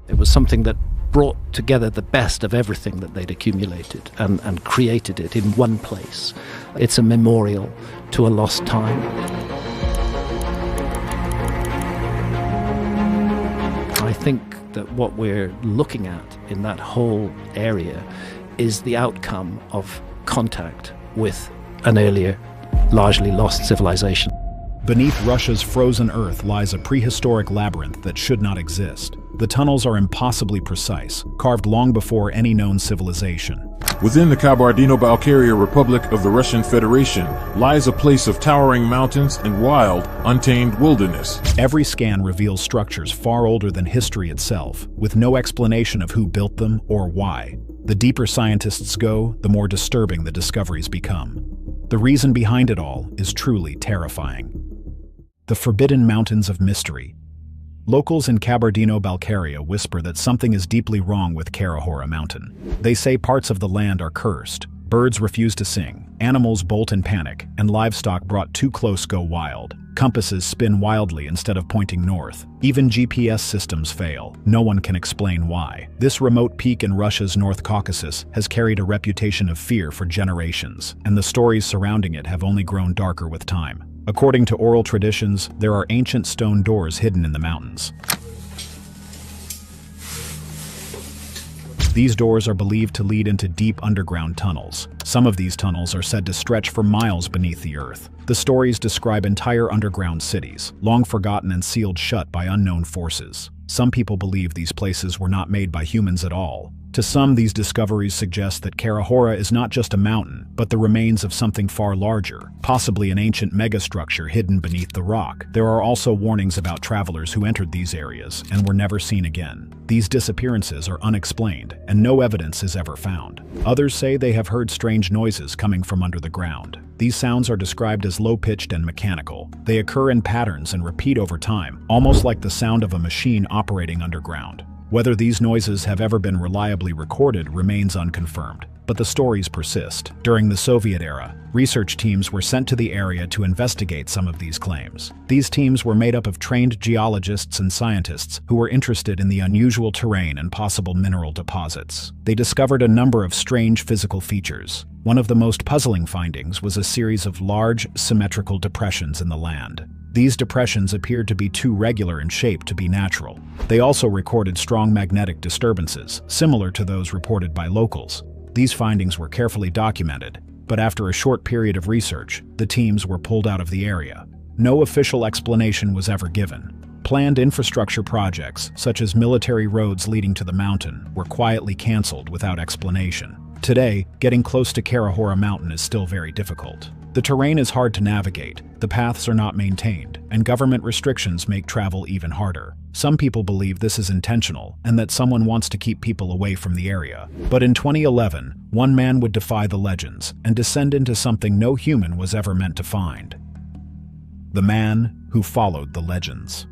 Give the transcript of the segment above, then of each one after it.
It was something that brought together the best of everything that they'd accumulated and created it in one place. It's a memorial to a lost time. I think that what we're looking at in that whole area is the outcome of contact with an earlier, largely lost civilization. Beneath Russia's frozen earth lies a prehistoric labyrinth that should not exist. The tunnels are impossibly precise, carved long before any known civilization. Within the Kabardino-Balkaria Republic of the Russian Federation lies a place of towering mountains and wild, untamed wilderness. Every scan reveals structures far older than history itself, with no explanation of who built them or why. The deeper scientists go, the more disturbing the discoveries become. The reason behind it all is truly terrifying. The Forbidden Mountains of Mystery. Locals in Kabardino-Balkaria whisper that something is deeply wrong with Karahora Mountain. They say parts of the land are cursed, birds refuse to sing, animals bolt in panic, and livestock brought too close go wild. Compasses spin wildly instead of pointing north. Even GPS systems fail. No one can explain why. This remote peak in Russia's North Caucasus has carried a reputation of fear for generations, and the stories surrounding it have only grown darker with time. According to oral traditions, there are ancient stone doors hidden in the mountains. These doors are believed to lead into deep underground tunnels. Some of these tunnels are said to stretch for miles beneath the earth. The stories describe entire underground cities, long forgotten and sealed shut by unknown forces. Some people believe these places were not made by humans at all. To some, these discoveries suggest that Karahora is not just a mountain, but the remains of something far larger, possibly an ancient megastructure hidden beneath the rock. There are also warnings about travelers who entered these areas and were never seen again. These disappearances are unexplained, and no evidence is ever found. Others say they have heard strange noises coming from under the ground. These sounds are described as low-pitched and mechanical. They occur in patterns and repeat over time, almost like the sound of a machine operating underground. Whether these noises have ever been reliably recorded remains unconfirmed, but the stories persist. During the Soviet era, research teams were sent to the area to investigate some of these claims. These teams were made up of trained geologists and scientists who were interested in the unusual terrain and possible mineral deposits. They discovered a number of strange physical features. One of the most puzzling findings was a series of large, symmetrical depressions in the land. These depressions appeared to be too regular in shape to be natural. They also recorded strong magnetic disturbances, similar to those reported by locals. These findings were carefully documented, but after a short period of research, the teams were pulled out of the area. No official explanation was ever given. Planned infrastructure projects, such as military roads leading to the mountain, were quietly canceled without explanation. Today, getting close to Karahora Mountain is still very difficult. The terrain is hard to navigate, the paths are not maintained, and government restrictions make travel even harder. Some people believe this is intentional and that someone wants to keep people away from the area. But in 2011, one man would defy the legends and descend into something no human was ever meant to find. The man who followed the legends.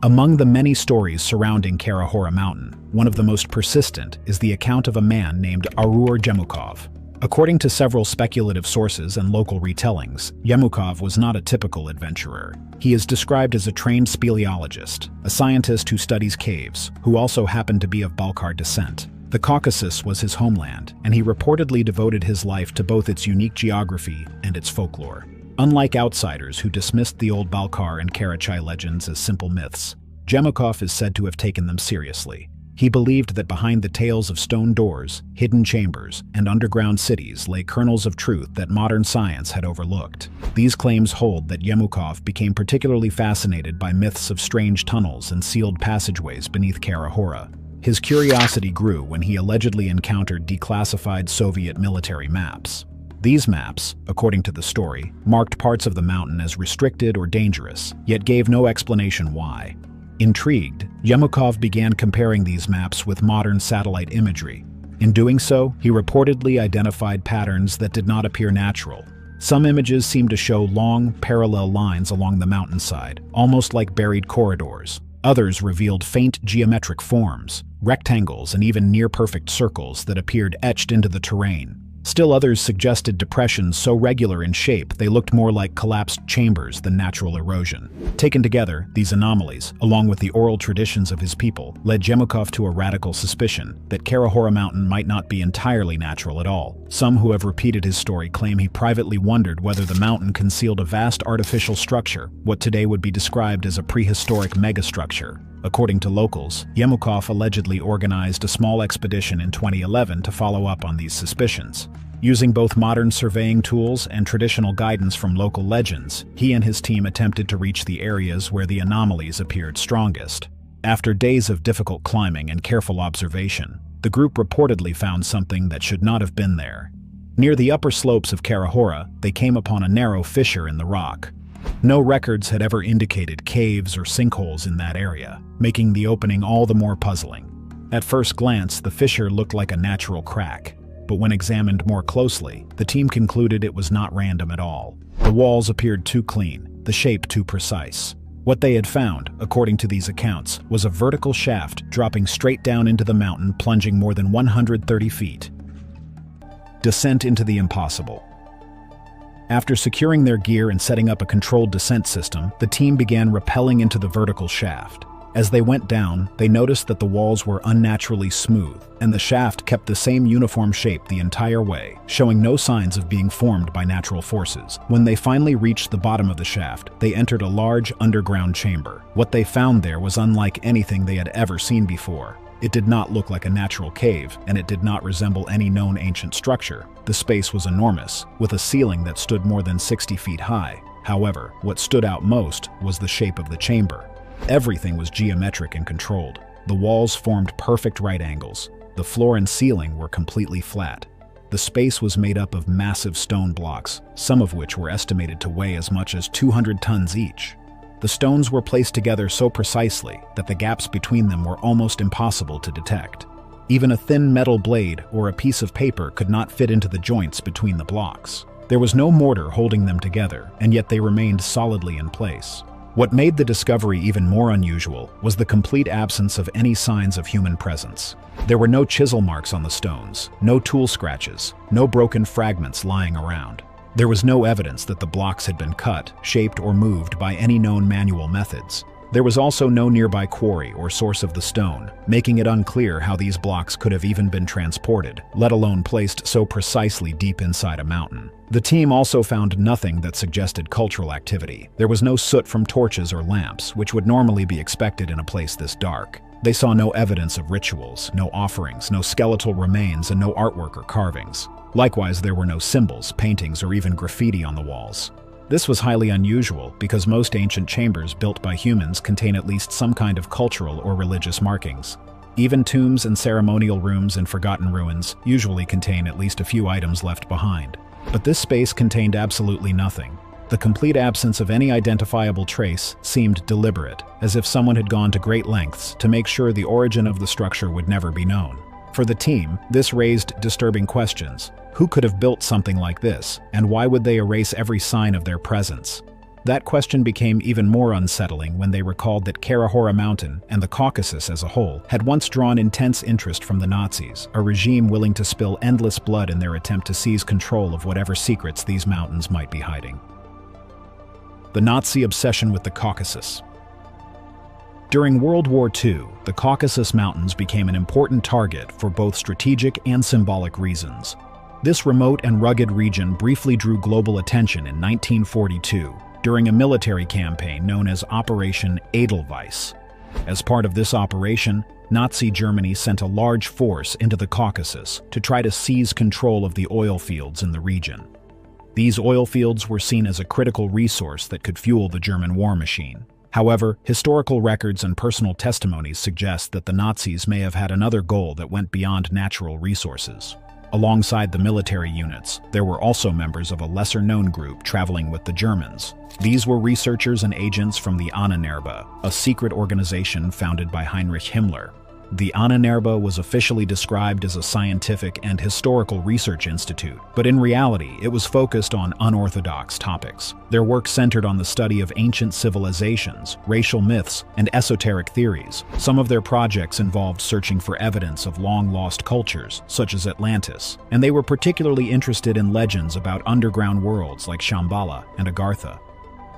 Among the many stories surrounding Karahora Mountain, one of the most persistent is the account of a man named Arur Yemukov. According to several speculative sources and local retellings, Yemukov was not a typical adventurer. He is described as a trained speleologist, a scientist who studies caves, who also happened to be of Balkar descent. The Caucasus was his homeland, and he reportedly devoted his life to both its unique geography and its folklore. Unlike outsiders who dismissed the old Balkar and Karachay legends as simple myths, Yemukov is said to have taken them seriously. He believed that behind the tales of stone doors, hidden chambers, and underground cities lay kernels of truth that modern science had overlooked. These claims hold that Yemukov became particularly fascinated by myths of strange tunnels and sealed passageways beneath Karahora. His curiosity grew when he allegedly encountered declassified Soviet military maps. These maps, according to the story, marked parts of the mountain as restricted or dangerous, yet gave no explanation why. Intrigued, Yemukov began comparing these maps with modern satellite imagery. In doing so, he reportedly identified patterns that did not appear natural. Some images seemed to show long, parallel lines along the mountainside, almost like buried corridors. Others revealed faint geometric forms, rectangles, and even near-perfect circles that appeared etched into the terrain. Still others suggested depressions so regular in shape they looked more like collapsed chambers than natural erosion. Taken together, these anomalies, along with the oral traditions of his people, led Jemukov to a radical suspicion that Karahora Mountain might not be entirely natural at all. Some who have repeated his story claim he privately wondered whether the mountain concealed a vast artificial structure, what today would be described as a prehistoric megastructure. According to locals, Jemukov allegedly organized a small expedition in 2011 to follow up on these suspicions. Using both modern surveying tools and traditional guidance from local legends, he and his team attempted to reach the areas where the anomalies appeared strongest. After days of difficult climbing and careful observation, the group reportedly found something that should not have been there. Near the upper slopes of Karahora, they came upon a narrow fissure in the rock. No records had ever indicated caves or sinkholes in that area, making the opening all the more puzzling. At first glance, the fissure looked like a natural crack, but when examined more closely, the team concluded it was not random at all. The walls appeared too clean, the shape too precise. What they had found, according to these accounts, was a vertical shaft dropping straight down into the mountain, plunging more than 130 feet. Descent into the impossible. After securing their gear and setting up a controlled descent system, the team began rappelling into the vertical shaft. As they went down, they noticed that the walls were unnaturally smooth, and the shaft kept the same uniform shape the entire way, showing no signs of being formed by natural forces. When they finally reached the bottom of the shaft, they entered a large underground chamber. What they found there was unlike anything they had ever seen before. It did not look like a natural cave, and it did not resemble any known ancient structure. The space was enormous, with a ceiling that stood more than 60 feet high. However, what stood out most was the shape of the chamber. Everything was geometric and controlled. The walls formed perfect right angles. The floor and ceiling were completely flat. The space was made up of massive stone blocks, some of which were estimated to weigh as much as 200 tons each. The stones were placed together so precisely that the gaps between them were almost impossible to detect. Even a thin metal blade or a piece of paper could not fit into the joints between the blocks. There was no mortar holding them together, and yet they remained solidly in place. What made the discovery even more unusual was the complete absence of any signs of human presence. There were no chisel marks on the stones, no tool scratches, no broken fragments lying around. There was no evidence that the blocks had been cut, shaped, or moved by any known manual methods. There was also no nearby quarry or source of the stone, making it unclear how these blocks could have even been transported, let alone placed so precisely deep inside a mountain. The team also found nothing that suggested cultural activity. There was no soot from torches or lamps, which would normally be expected in a place this dark. They saw no evidence of rituals, no offerings, no skeletal remains, and no artwork or carvings. Likewise, there were no symbols, paintings, or even graffiti on the walls. This was highly unusual because most ancient chambers built by humans contain at least some kind of cultural or religious markings. Even tombs and ceremonial rooms in forgotten ruins usually contain at least a few items left behind. But this space contained absolutely nothing. The complete absence of any identifiable trace seemed deliberate, as if someone had gone to great lengths to make sure the origin of the structure would never be known. For the team, this raised disturbing questions. Who could have built something like this, and why would they erase every sign of their presence? That question became even more unsettling when they recalled that Karahora Mountain and the Caucasus as a whole had once drawn intense interest from the Nazis, a regime willing to spill endless blood in their attempt to seize control of whatever secrets these mountains might be hiding. The Nazi obsession with the Caucasus. During World War II, the Caucasus Mountains became an important target for both strategic and symbolic reasons. This remote and rugged region briefly drew global attention in 1942 during a military campaign known as Operation Edelweiss. As part of this operation, Nazi Germany sent a large force into the Caucasus to try to seize control of the oil fields in the region. These oil fields were seen as a critical resource that could fuel the German war machine. However, historical records and personal testimonies suggest that the Nazis may have had another goal that went beyond natural resources. Alongside the military units, there were also members of a lesser-known group traveling with the Germans. These were researchers and agents from the Ahnenerbe, a secret organization founded by Heinrich Himmler. The Ahnenerbe was officially described as a scientific and historical research institute, but in reality, it was focused on unorthodox topics. Their work centered on the study of ancient civilizations, racial myths, and esoteric theories. Some of their projects involved searching for evidence of long-lost cultures, such as Atlantis, and they were particularly interested in legends about underground worlds like Shambhala and Agartha.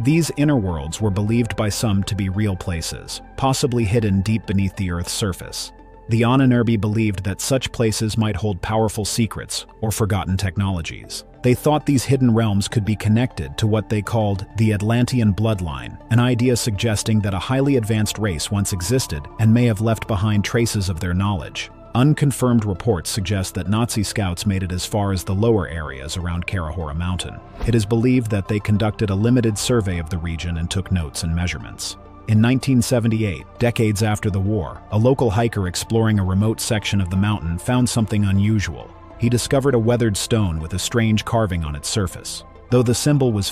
These inner worlds were believed by some to be real places, possibly hidden deep beneath the Earth's surface. The Ahnenerbe believed that such places might hold powerful secrets or forgotten technologies. They thought these hidden realms could be connected to what they called the Atlantean bloodline, an idea suggesting that a highly advanced race once existed and may have left behind traces of their knowledge. Unconfirmed reports suggest that Nazi scouts made it as far as the lower areas around Karahora Mountain. It is believed that they conducted a limited survey of the region and took notes and measurements. In 1978, decades after the war, a local hiker exploring a remote section of the mountain found something unusual. He discovered a weathered stone with a strange carving on its surface. Though the symbol was